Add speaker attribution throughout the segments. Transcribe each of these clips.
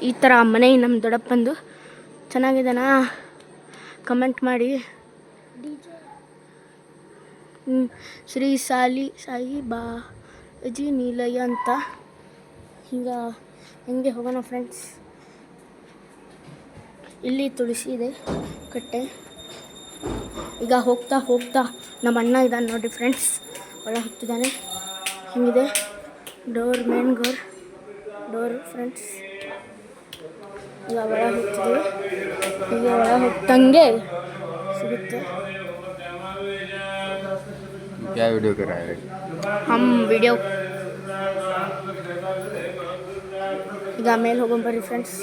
Speaker 1: ಈ ಥರ ಮನೆ ನಮ್ಮ ದೊಡ್ಡಪ್ಪಂದು ಚೆನ್ನಾಗಿದೆನಾ ಕಮೆಂಟ್ ಮಾಡಿ. ಶ್ರೀ ಸಾಯಿ ಬಾಜಿ ನಿಲಯ ಅಂತ. ಈಗ ಹೆಂಗೆ ಹೋಗೋಣ ಫ್ರೆಂಡ್ಸ್. ಇಲ್ಲಿ ತುಳಸಿ ಇದೆ ಕಟ್ಟೆ. ಈಗ ಹೋಗ್ತಾ ಹೋಗ್ತಾ ನಮ್ಮ ಅಣ್ಣ ಇದ್ದಾನೆ ನೋಡಿ ಫ್ರೆಂಡ್ಸ್, ಒಳ ಹೋಗ್ತಿದ್ದಾನೆ. ಹಿಂಗಿದೆ ಡೋರ್, ಮೇನ್ ಡೋರ್ ಫ್ರೆಂಡ್ಸ್. ಈಗ ಒಳ ಹೋಗ್ತಿದ್ದೀವಿ. ಈಗ ಒಳ ಹೋಗ್ತಂಗೆ ಸಿಗುತ್ತೆ. ವಿಡಿಯೋ ಈಗ ಮೇಲೆ ಹೋಗೋಣ ಫ್ರೆಂಡ್ಸ್.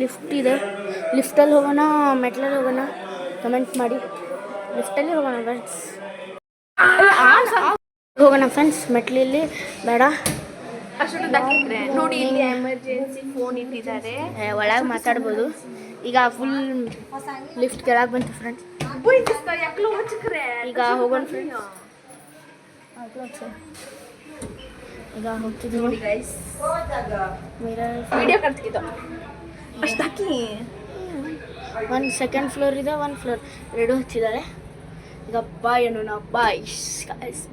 Speaker 1: ಲಿಫ್ಟ್ ಇದೆ, ಲಿಫ್ಟಲ್ಲಿ ಹೋಗೋಣ ಮೆಟ್ಲಲ್ಲಿ ಹೋಗೋಣ ಕಮೆಂಟ್ ಮಾಡಿ. ಲಿಫ್ಟಲ್ಲಿ ಹೋಗೋಣ ಫ್ರೆಂಡ್ಸ್. ಹೋಗೋಣ ಫ್ರೆಂಡ್ಸ್, ಮೆಟ್ಲಲ್ಲಿ ಬೇಡ.
Speaker 2: ನೋಡಿ ಇಲ್ಲಿ ಎಮರ್ಜೆನ್ಸಿ ಫೋನ್ ಇಟ್ಟಿದ್ದಾರೆ,
Speaker 1: ಒಳಗೆ ಮಾತಾಡ್ಬೋದು. ಈಗ ಫುಲ್ ಲಿಫ್ಟ್ ಕೆಳಗೆ ಬಂತು ಫ್ರೆಂಡ್ಸ್. ಈಗ ಹೋಗೋಣ ಫ್ರೆಂಡ್ಸ್. ಈಗ ಹೋಗ್ತಿದ್ದೀವಿ.
Speaker 2: ವಿಡಿಯೋ ಕಟ್ತಿದ್ದು ಅಷ್ಟಾಕಿ.
Speaker 1: ಒಂದು ಸೆಕೆಂಡ್ ಫ್ಲೋರ್ ಇದೆ, ಒಂದು ಫ್ಲೋರ್, ಎರಡು ಹಚ್ಚಿದ್ದಾರೆ. ಈಗ ಬಾಯ್ ಅನ್ನೋಣ. ಬಾಯ್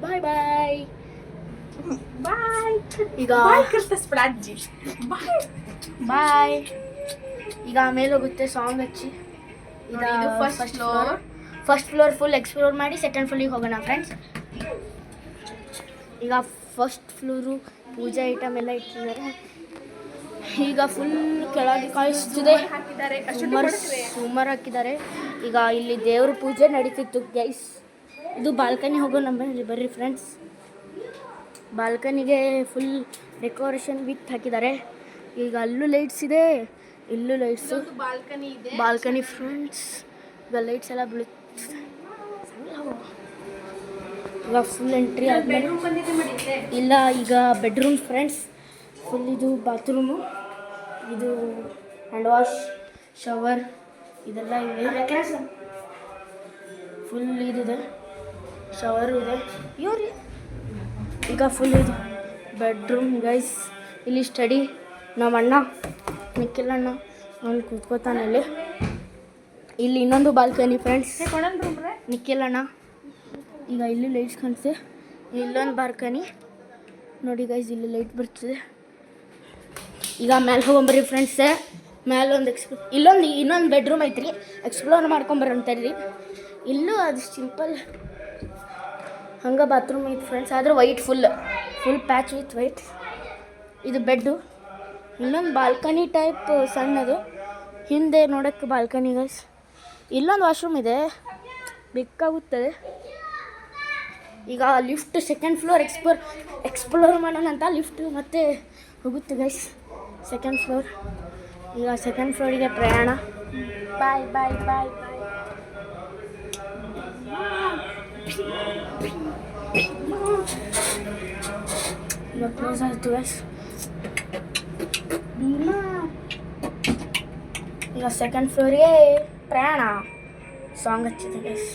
Speaker 1: ಬಾಯ್ ಬಾಯ್
Speaker 2: ಬಾಯ್.
Speaker 1: ಈಗ ಬಾಯ್. ಈಗ ಮೇಲೆ ಹೋಗುತ್ತೆ ಸಾಂಗ್ ಹಚ್ಚಿ.
Speaker 2: ಇದು
Speaker 1: ಫಸ್ಟ್ ಫ್ಲೋರ್ ಫುಲ್ ಎಕ್ಸ್ಪ್ಲೋರ್ ಮಾಡಿ ಸೆಕೆಂಡ್ ಫ್ಲೋರಿಗೆ ಹೋಗೋಣ ಫ್ರೆಂಡ್ಸ್. ಈಗ ಫಸ್ಟ್ ಫ್ಲೋರು ಪೂಜಾ ಐಟಮ್ ಎಲ್ಲ ಇಟ್ಟಿದ್ದಾರೆ. ಈಗ ಫುಲ್ ಕೆಳಗೆ ಕಾಯಿಸ್ತಿದೆ, ಸುಮಾರು ಹಾಕಿದ್ದಾರೆ. ಈಗ ಇಲ್ಲಿ ದೇವ್ರ ಪೂಜೆ ನಡೀತಿತ್ತು ಗೈಸ್. ಇದು ಬಾಲ್ಕನಿ ಹೋಗೋ ನಮ್ಮಲ್ಲಿ ಬರ್ರಿ ಫ್ರೆಂಡ್ಸ್. ಬಾಲ್ಕನಿಗೆ ಫುಲ್ ಡೆಕೋರೇಷನ್ ವಿತ್ ಹಾಕಿದ್ದಾರೆ. ಈಗ ಅಲ್ಲೂ ಲೈಟ್ಸ್ ಇದೆ, ಇಲ್ಲೂ ಲೈಟ್ಸು. Balcony friends. ಈಗ ಲೈಟ್ಸ್ ಎಲ್ಲ ಬೀಳುತ್ತೆ. ಈಗ ಫುಲ್ ಎಂಟ್ರಿ ಆದಮೇಲೆ ಇಲ್ಲ, ಈಗ ಬೆಡ್ರೂಮ್ ಫ್ರೆಂಡ್ಸ್. ಫುಲ್ ಇದು ಬಾತ್ರೂಮು, ಇದು ಹ್ಯಾಂಡ್ ವಾಶ್, ಶವರ್ ಇದೆಲ್ಲ ಇದೆ. ಫುಲ್ ಇದಿದೆ, ಶವರು ಇದೆ. ಈಗ ಫುಲ್ ಇದು ಬೆಡ್ರೂಮ್ ಗೈಸ್. ಇಲ್ಲಿ ಸ್ಟಡಿ ನಮ್ಮ ಅಣ್ಣ ನಿಖಿಲಣ್ಣ ಅವ್ನು ಕೂತ್ಕೋತಾನೆ ಇಲ್ಲಿ. ಇಲ್ಲಿ ಇನ್ನೊಂದು ಬಾಲ್ಕನಿ ಫ್ರೆಂಡ್ಸ್, ನಿಖಿಲಣ್ಣ. ಈಗ ಇಲ್ಲಿ ಲೈಟ್ಸ್ ಕಾಣಿಸುತ್ತೆ. ಇಲ್ಲೊಂದು ಬಾಲ್ಕನಿ ನೋಡಿ ಗೈಸ್, ಇಲ್ಲಿ ಲೈಟ್ ಬರ್ತಿದೆ. ಈಗ ಮೇಲೆ ಹೋಗೊಂಬರ್ರಿ ಫ್ರೆಂಡ್ಸ್. ಮೇಲೊಂದು ಇನ್ನೊಂದು ಬೆಡ್ರೂಮ್ ಐತ್ರಿ, ಎಕ್ಸ್ಪ್ಲೋರ್ ಮಾಡ್ಕೊಂಬರಂತೇಳಿ. ಇಲ್ಲೂ ಅದು ಸಿಂಪಲ್ ಹಂಗೆ ಬಾತ್ರೂಮ್ ಐತೆ ಫ್ರೆಂಡ್ಸ್, ಆದ್ರೆ white full patch with white. ಇದು ಬೆಡ್ಡು. ಇನ್ನೊಂದು ಬಾಲ್ಕನಿ ಟೈಪ್ ಸಣ್ಣದು ಹಿಂದೆ ನೋಡೋಕ್ಕೆ ಬಾಲ್ಕನಿ ಗೈಸ್. ಇಲ್ಲೊಂದು ವಾಶ್ರೂಮ್ ಇದೆ, ಬೇಕಾಗುತ್ತದೆ. ಈಗ ಲಿಫ್ಟ್ ಸೆಕೆಂಡ್ ಫ್ಲೋರ್ ಎಕ್ಸ್ಪ್ಲೋರ್ ಮಾಡೋಣ ಅಂತ ಲಿಫ್ಟ್ ಮತ್ತೆ ಹೋಗುತ್ತೆ ಗೈಸ್ ಸೆಕೆಂಡ್ ಫ್ಲೋರ್. ಈಗ ಸೆಕೆಂಡ್ ಫ್ಲೋರಿಗೆ ಪ್ರಯಾಣ. ಬಾಯ್ ಬಾಯ್ ಬಾಯ್ ಬಾಯ್. ಈಗ ಕ್ಲೋಸ್ ಆಯಿತು ಗೈಸ್. ಈಗ ಸೆಕೆಂಡ್ ಫ್ಲೋರಿಗೆ ಪ್ರಯಾಣ. ಸಾಂಗ್ ಹಚ್ಚಿದೆ ಗೈಸ್.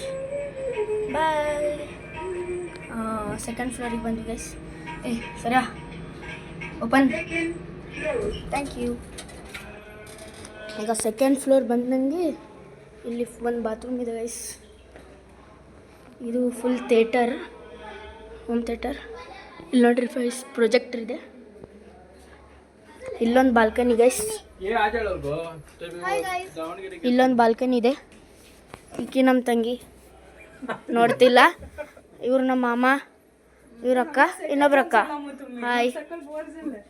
Speaker 1: ಬಾಯ್. ಸೆಕೆಂಡ್ ಫ್ಲೋರಿಗೆ ಬಂದ್ವಿ ಗೈಸ್. ಸರಿಯಾ ಓಪನ್, ಥ್ಯಾಂಕ್ ಯು. ಈಗ ಸೆಕೆಂಡ್ ಫ್ಲೋರ್ ಬಂದಂಗೆ ಇಲ್ಲಿ ಒಂದು ಬಾತ್ರೂಮ್ ಇದೆ ಗೈಸ್. ಇದು ಫುಲ್ ಥಿಯೇಟರ್, ಹೋಮ್ ಥಿಯೇಟರ್. ಇಲ್ಲಿ ನೋಡ್ರಿ ಫೈಸ್ ಪ್ರೊಜೆಕ್ಟರ್ ಇದೆ. ಇಲ್ಲೊಂದು ಬಾಲ್ಕನಿ ಗೈಸ್, ಇಲ್ಲೊಂದು ಬಾಲ್ಕನಿ ಇದೆ. ಈಕಿ ನಮ್ಮ ತಂಗಿ ನೋಡ್ತಿಲ್ಲ, ಇವ್ರು ನಮ್ಮ ಮಾಮ, ಇವ್ರ ಅಕ್ಕ, ಇನ್ನೊಬ್ರ ಅಕ್ಕ. ಹಾಯ್.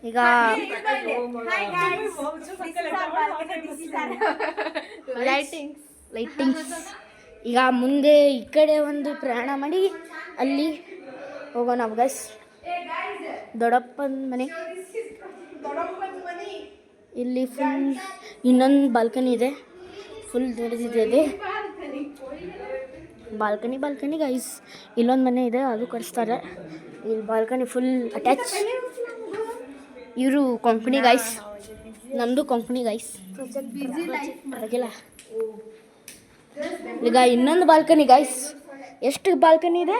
Speaker 1: ಈಗ ಲೈಟಿಂಗ್ಸ್. ಈಗ ಮುಂದೆ ಈ ಕಡೆ ಒಂದು ಪ್ರಯಾಣ ಮಾಡಿ ಅಲ್ಲಿ ಹೋಗೋಣ ಗೈಸ್. ದೊಡ್ಡಪ್ಪನ ಮನೆ. ಇಲ್ಲಿ ಫುಲ್ ಇನ್ನೊಂದು ಬಾಲ್ಕನಿ ಇದೆ, ಫುಲ್ ದೊಡ್ಡದಿದೆ ಬಾಲ್ಕನಿ ಗೈಸ್. ಇಲ್ಲೊಂದು ಮನೆ ಇದೆ, ಅದು ಕಟ್ಸ್ತಾರೆ. ಇಲ್ಲಿ ಬಾಲ್ಕನಿ ಫುಲ್ ಅಟ್ಯಾಚ್. ಇವರು ಕೊಂಕಣಿ ಗೈಸ್, ನಮ್ಮದು ಕೊಂಕಣಿ ಗೈಸ್. ಆಗಿಲ್ಲ. ಈಗ ಇನ್ನೊಂದು ಬಾಲ್ಕನಿ ಗೈಸ್. ಎಷ್ಟು ಬಾಲ್ಕನಿ ಇದೆ?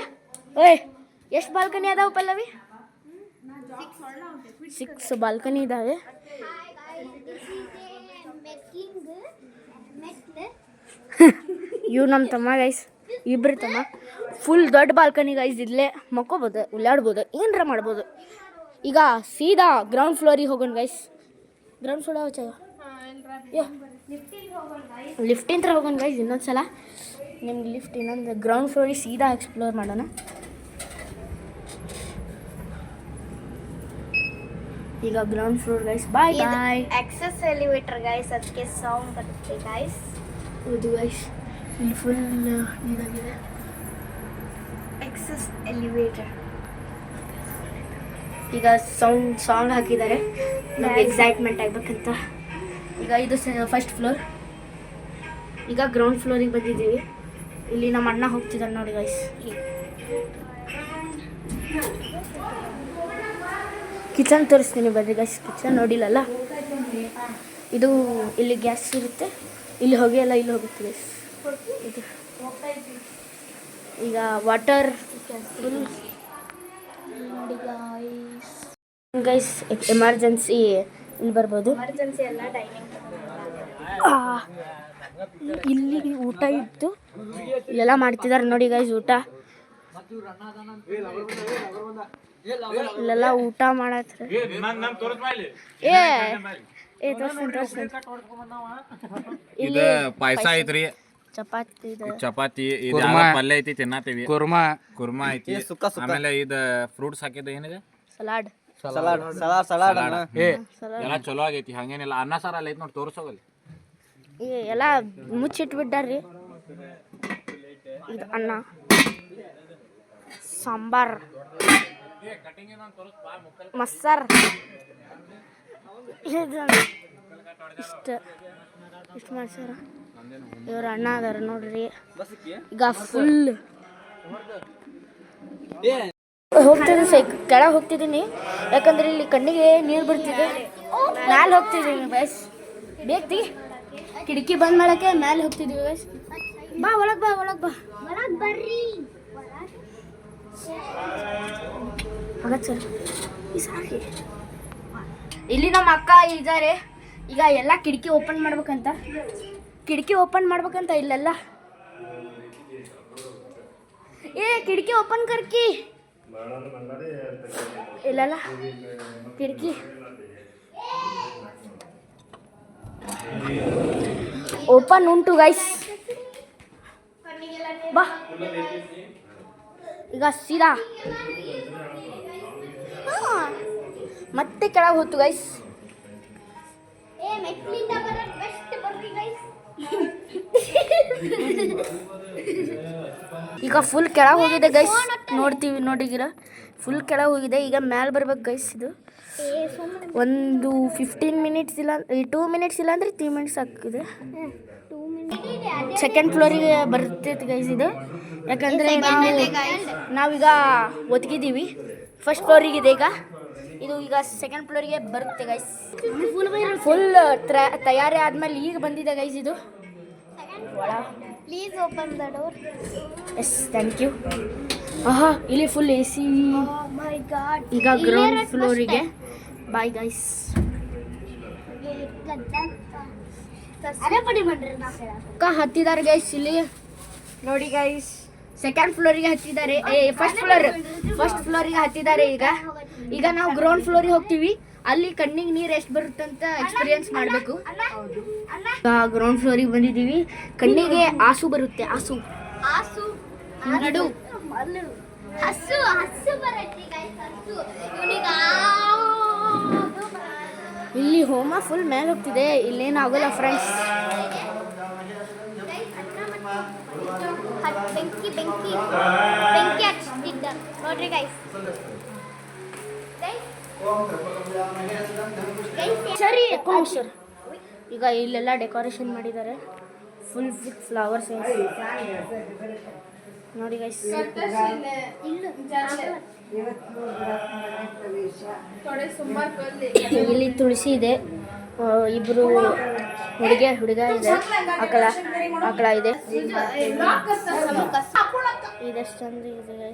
Speaker 1: ಓಯ್ ಎಷ್ಟು ಬಾಲ್ಕನಿ ಅದಾವ ಪಲ್ಲವಿ? 6 ಬಾಲ್ಕನಿ ಇದ್ದಾವೆ. ಇವ್ ನಮ್ಮ ತಮ್ಮ ಗೈಸ್, ಇಬ್ರು ತಮ್ಮ. ಫುಲ್ ದೊಡ್ಡ ಬಾಲ್ಕನಿ ಗೈಸ್, ಇಲ್ಲೇ ಮಕ್ಕೋಬೋದು, ಉಳ್ಳಾಡ್ಬೋದು, ಏನರ ಮಾಡ್ಬೋದು. ಈಗ ಸೀದಾ ಗ್ರೌಂಡ್ ಫ್ಲೋರಿಗೆ ಹೋಗೋಣ ಗೈಸ್. ಗ್ರೌಂಡ್ ಫ್ಲೋರ್ ಲಿಫ್ಟಿಂದ ಹೋಗೋಣ ಗೈಸ್. ಇನ್ನೊಂದ್ಸಲ ನಿಮ್ಗೆ ಲಿಫ್ಟ್ ಇನ್ನೊಂದು ಗ್ರೌಂಡ್ ಫ್ಲೋರಿಗೆ ಸೀದಾ ಎಕ್ಸ್ಪ್ಲೋರ್ ಮಾಡೋಣ. ಈಗ ಗ್ರೌಂಡ್ ಫ್ಲೋರ್ ಗೈಸ್. ಬಾಯ್ ಬಾಯ್.
Speaker 2: ಆಕ್ಸೆಸ್ ಎಲಿವೇಟರ್ ಗೈಸ್, ಅದಕ್ಕೆ ಸೌಂಡ್ ಬರುತ್ತೆ ಗೈಸ್.
Speaker 1: ಹೌದು ಗೈಸ್, ಇಲ್ಲಿ ಫುಲ್ ಇದಾಗಿದೆ.
Speaker 2: Access elevator.
Speaker 1: ಈಗ ಸಾಂಗ್ ಹಾಕಿದ್ದಾರೆ ನಮ್ಗೆ ಎಕ್ಸೈಟ್ಮೆಂಟ್ ಆಗ್ಬೇಕಂತ. ಈಗ ಇದು ಫಸ್ಟ್ ಫ್ಲೋರ್. ಈಗ ಗ್ರೌಂಡ್ ಫ್ಲೋರಿಗೆ ಬಂದಿದ್ದೀವಿ. ಇಲ್ಲಿ ನಮ್ಮ ಅಣ್ಣ ಹೋಗ್ತಿದ್ದಾರೆ ನೋಡಿ ಗೈಸ್. ಕಿಚನ್ ತೋರಿಸ್ತೀನಿ ಬರ್ರಿ ಗೈಸ್. ಕಿಚನ್ ನೋಡಿಲ್ಲಲ್ಲ. ಇದು ಇಲ್ಲಿ ಗ್ಯಾಸ್ ಇರುತ್ತೆ, ಇಲ್ಲಿ ಹೊಗೆ ಎಲ್ಲ ಇಲ್ಲಿ ಹೋಗುತ್ತೆ ಗೈಸ್. ಇದು ಈಗ ವಾಟರ್ ಫುಲ್ ನೋಡಿ ಗೈಸ್. ಎಮರ್ಜೆನ್ಸಿ ಇಲ್ಲಿ ಬರ್ಬೋದು.
Speaker 2: ಎಮರ್ಜೆನ್ಸಿ ಎಲ್ಲ ಡೈನಿಂಗ್.
Speaker 1: ಇಲ್ಲಿ ಊಟ ಇತ್ತು, ಇಲ್ಲೆಲ್ಲ ಮಾಡ್ತಿದ್ದಾರೆ ನೋಡಿ ಗೈಸ್ ಊಟ. ಇಲ್ಲೆಲ್ಲ ಊಟ ಮಾಡತ್ರ.
Speaker 3: ಇದು ಪಾಯಸ ಐತ್ರಿ, ಚಪಾತಿ ಪಲ್ಯ ಐತಿ, ತಿನ್ನತೀವಿ. ಕುರ್ಮಾ ಐತಿ. ಆಮೇಲೆ ಇದು ಫ್ರೂಟ್ಸ್ ಹಾಕಿದ ಏನಿದೆ,
Speaker 1: ಸಲಾಡ್
Speaker 3: ಎಲ್ಲ ಚಲೋ ಆಗೈತಿ. ಹಂಗೇನಿಲ್ಲ. ಅನ್ನ ಸಾರ ಅಲ್ಲ ಐತಿ ನೋಡಿ, ತೋರ್ಸೋಗಲ್ಲಿ.
Speaker 1: ಎಲ್ಲ ಮುಚ್ಚಿಟ್ಬಿಟ್ಟಾರ್ರಿ. ಇದು ಅನ್ನ, ಸಾಂಬಾರ್, ಮಸಾರ್, ಇಷ್ಟು ಮಾಡ್ಸಾರ. ಇವ್ರ ಅಣ್ಣ ಅದಾರ ನೋಡ್ರಿ. ಈಗ ಫುಲ್ ಕೆಳಗೆ ಹೋಗ್ತಿದ್ದೀನಿ, ಯಾಕಂದ್ರೆ ಇಲ್ಲಿ ಕಣ್ಣಿಗೆ ನೀರು ಬಿಡ್ತಿದೆ. ಮ್ಯಾಲೆ ಹೋಗ್ತಿದ್ದೀನಿ ಬಸ್. ಬೇಕ್ತಿ ಕಿಟಕಿ ಬಂದ್ ಮಾಡಕ್ಕೆ ಮ್ಯಾಲೆ ಹೋಗ್ತಿದ್ದೀವಿ ಬಸ್. ಬಾ ಒಳಗೆ ಬಾ, ಒಳಗೆ ಬಾ, ಒಳಗೆ ಬರ್ರಿ. ಇಲ್ಲಿ ನಮ್ಮ ಅಕ್ಕ ಇದ್ದಾರೆ. ಈಗ ಎಲ್ಲ ಕಿಟಕಿ ಓಪನ್ ಮಾಡ್ಬೇಕಂತ ಇಲ್ಲೆಲ್ಲ. ಕಿಟಕಿ ಓಪನ್ ಕರ್ಕಿ ಇಲ್ಲೆಲ್ಲ ಕಿಟಕಿ ಓಪನ್ ಉಂಟು ಗೈಸ್. ಬಾ ಈಗ ಸೀದಾ ಮತ್ತೆ ಕೆಳಗೆ ಹೋಯ್ತು ಗೈಸ್. ಈಗ ಫುಲ್ ಕೆಳಗೆ ಹೋಗಿದೆ ಗೈಸ್. ನೋಡಿಗಿರ ಫುಲ್ ಕೆಳಗೆ ಹೋಗಿದೆ. ಈಗ ಮ್ಯಾಲೆ ಬರ್ಬೇಕು ಗೈಸ್. ಇದು ಒಂದು 15 ಮಿನಿಟ್ಸ್ ಇಲ್ಲ, 2 ಮಿನಿಟ್ಸ್ ಇಲ್ಲ ಅಂದರೆ 3 ಮಿನಿಟ್ಸ್ ಆಗ್ತಿದೆ. ಸೆಕೆಂಡ್ ಫ್ಲೋರಿಗೆ ಬರ್ತೈತೆ ಗೈಸ್ ಇದು. ಯಾಕಂದರೆ ನಾವೀಗ ಒದಗಿದ್ದೀವಿ. ಫಸ್ಟ್ ಫ್ಲೋರಿಗಿದೆ ಈಗ. ಇದು ಈಗ ಸೆಕೆಂಡ್ ಫ್ಲೋರಿಗೆ ಬರುತ್ತೆ ಗೈಸ್. ಫುಲ್ ತಯಾರಿ ಆದಮೇಲೆ ಈಗ ಬಂದಿದೆ ಗೈಸ್ ಇದು.
Speaker 2: Please open the door.
Speaker 1: Yes, thank you. ಇಲ್ಲಿ ಫುಲ್ AC. ಈಗ ಗ್ರೌಂಡ್ ಫ್ಲೋರಿಗೆ ಬಾಯ್ ಗೈಸ್. ಹತ್ತಿದ್ದಾರೆ ಗೈಸ್ ಇಲ್ಲಿ ನೋಡಿ ಗೈಸ್. ಸೆಕೆಂಡ್ ಫ್ಲೋರಿಗೆ ಹತ್ತಿದ್ದಾರೆ. ಫಸ್ಟ್ ಫ್ಲೋರಿಗೆ ಹತ್ತಿದ್ದಾರೆ. ಈಗ ನಾವು ಗ್ರೌಂಡ್ ಫ್ಲೋರಿಗೆ ಹೋಗ್ತೀವಿ. ಅಲ್ಲಿ ಕಣ್ಣಿಗೆ ನೀರು ಎಷ್ಟು ಬರುತ್ತಂತ ಎಕ್ಸ್ಪೀರಿಯನ್ಸ್ ಮಾಡಬೇಕು. ಗ್ರೌಂಡ್ ಫ್ಲೋರಿಗೆ ಬಂದಿದ್ದೀವಿ. ಕಣ್ಣಿಗೆ ಆಸು ಬರುತ್ತೆ. ಆಸು ನಡು ಇಲ್ಲಿ ಹೋಮ ಫುಲ್ ಮೇಲೆ ಹೋಗ್ತಿದೆ. ಇಲ್ಲೇನಾಗಲ್ಲ ಫ್ರೆಂಡ್ಸ್.
Speaker 2: ಬೆಂಕಿ ಹಚ್ಚಿದ್ದ ನೋಡ್ರಿ ಗೈಸ್.
Speaker 1: ಸರಿ ಸರ್. ಈಗ ಇಲ್ಲೆಲ್ಲ ಡೆಕೋರೇಷನ್ ಮಾಡಿದ್ದಾರೆ ಫುಲ್ ವಿತ್ ಫ್ಲವರ್ಸ್ ನೋಡಿ ಗೈಸ್. ಇಲ್ಲಿ ತುಳಸಿ ಇದೆ. ಇಬ್ರು ಹುಡುಗ ಇದೆ. ಆಕಳ ಇದೆ. ಇದೆಷ್ಟು ಚಂದ ಇದೆ.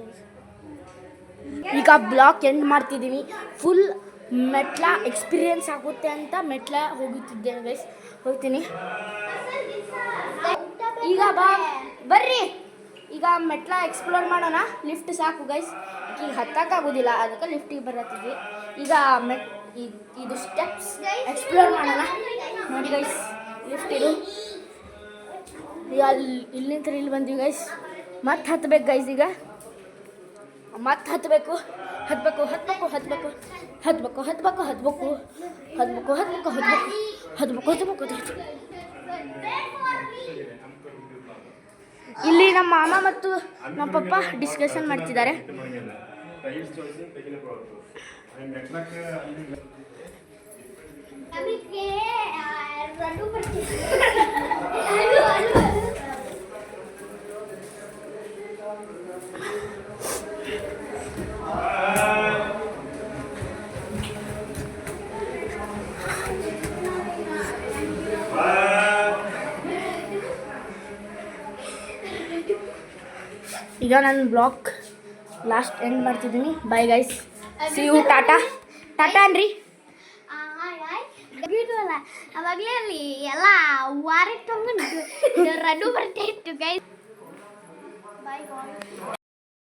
Speaker 1: ಈಗ ಬ್ಲಾಗ್ ಎಂಡ್ ಮಾಡ್ತಿದ್ದೀನಿ. ಫುಲ್ ಮೆಟ್ಲ ಎಕ್ಸ್ಪೀರಿಯನ್ಸ್ ಆಗುತ್ತೆ ಅಂತ ಮೆಟ್ಲ ಹೋಗುತ್ತಿದ್ದೇನೆ ಗೈಸ್. ಹೋಗ್ತೀನಿ ಈಗ ಬರ್ರಿ. ಈಗ ಮೆಟ್ಲ ಎಕ್ಸ್ಪ್ಲೋರ್ ಮಾಡೋಣ. ಲಿಫ್ಟ್ ಸಾಕು ಗೈಸ್, ಈಗ ಹತ್ತಕ್ಕಾಗೋದಿಲ್ಲ, ಅದಕ್ಕೆ ಲಿಫ್ಟಿಗೆ ಬರತ್ತಿದ್ವಿ. ಈಗ ಇದು ಸ್ಟೆಪ್ಸ್ ಎಕ್ಸ್ಪ್ಲೋರ್ ಮಾಡೋಣ. ನೋಡಿ ಗೈಸ್, ಲಿಫ್ಟ್ ಇದು. ಈಗ ಇಲ್ಲಿಂದ ಇಲ್ಲಿ ಬಂದ್ವಿ ಗೈಸ್. ಮತ್ತೆ ಹತ್ಬೇಕು ಗೈಸ್. ಈಗ ಮತ್ತೆ ಹತ್ಬೇಕು. ಇಲ್ಲಿ ನಮ್ಮ ಮಾಮ ಮತ್ತು ನಮ್ಮ ಪಪ್ಪ ಡಿಸ್ಕಷನ್ ಮಾಡ್ತಿದ್ದಾರೆ. ಈಗ ನಾನು ಬ್ಲಾಗ್ ಲಾಸ್ಟ್ ಎಂಡ್ ಮಾಡ್ತಿದ್ದೀನಿ. ಬೈ ಗೈಸ್, ಸಿ ಯು, ಟಾಟಾ ಅನ್ರಿ.
Speaker 2: ಅವಾಗಲೇ ಅಲ್ಲಿ ಎಲ್ಲ ವಾರಕ್ಕೆ ತಗೊಂಡು ರಡ್ಡು ಬರ್ತಾ ಇತ್ತು ಗೈಸ್. ಬಾಯ್ ಬಾಯ್.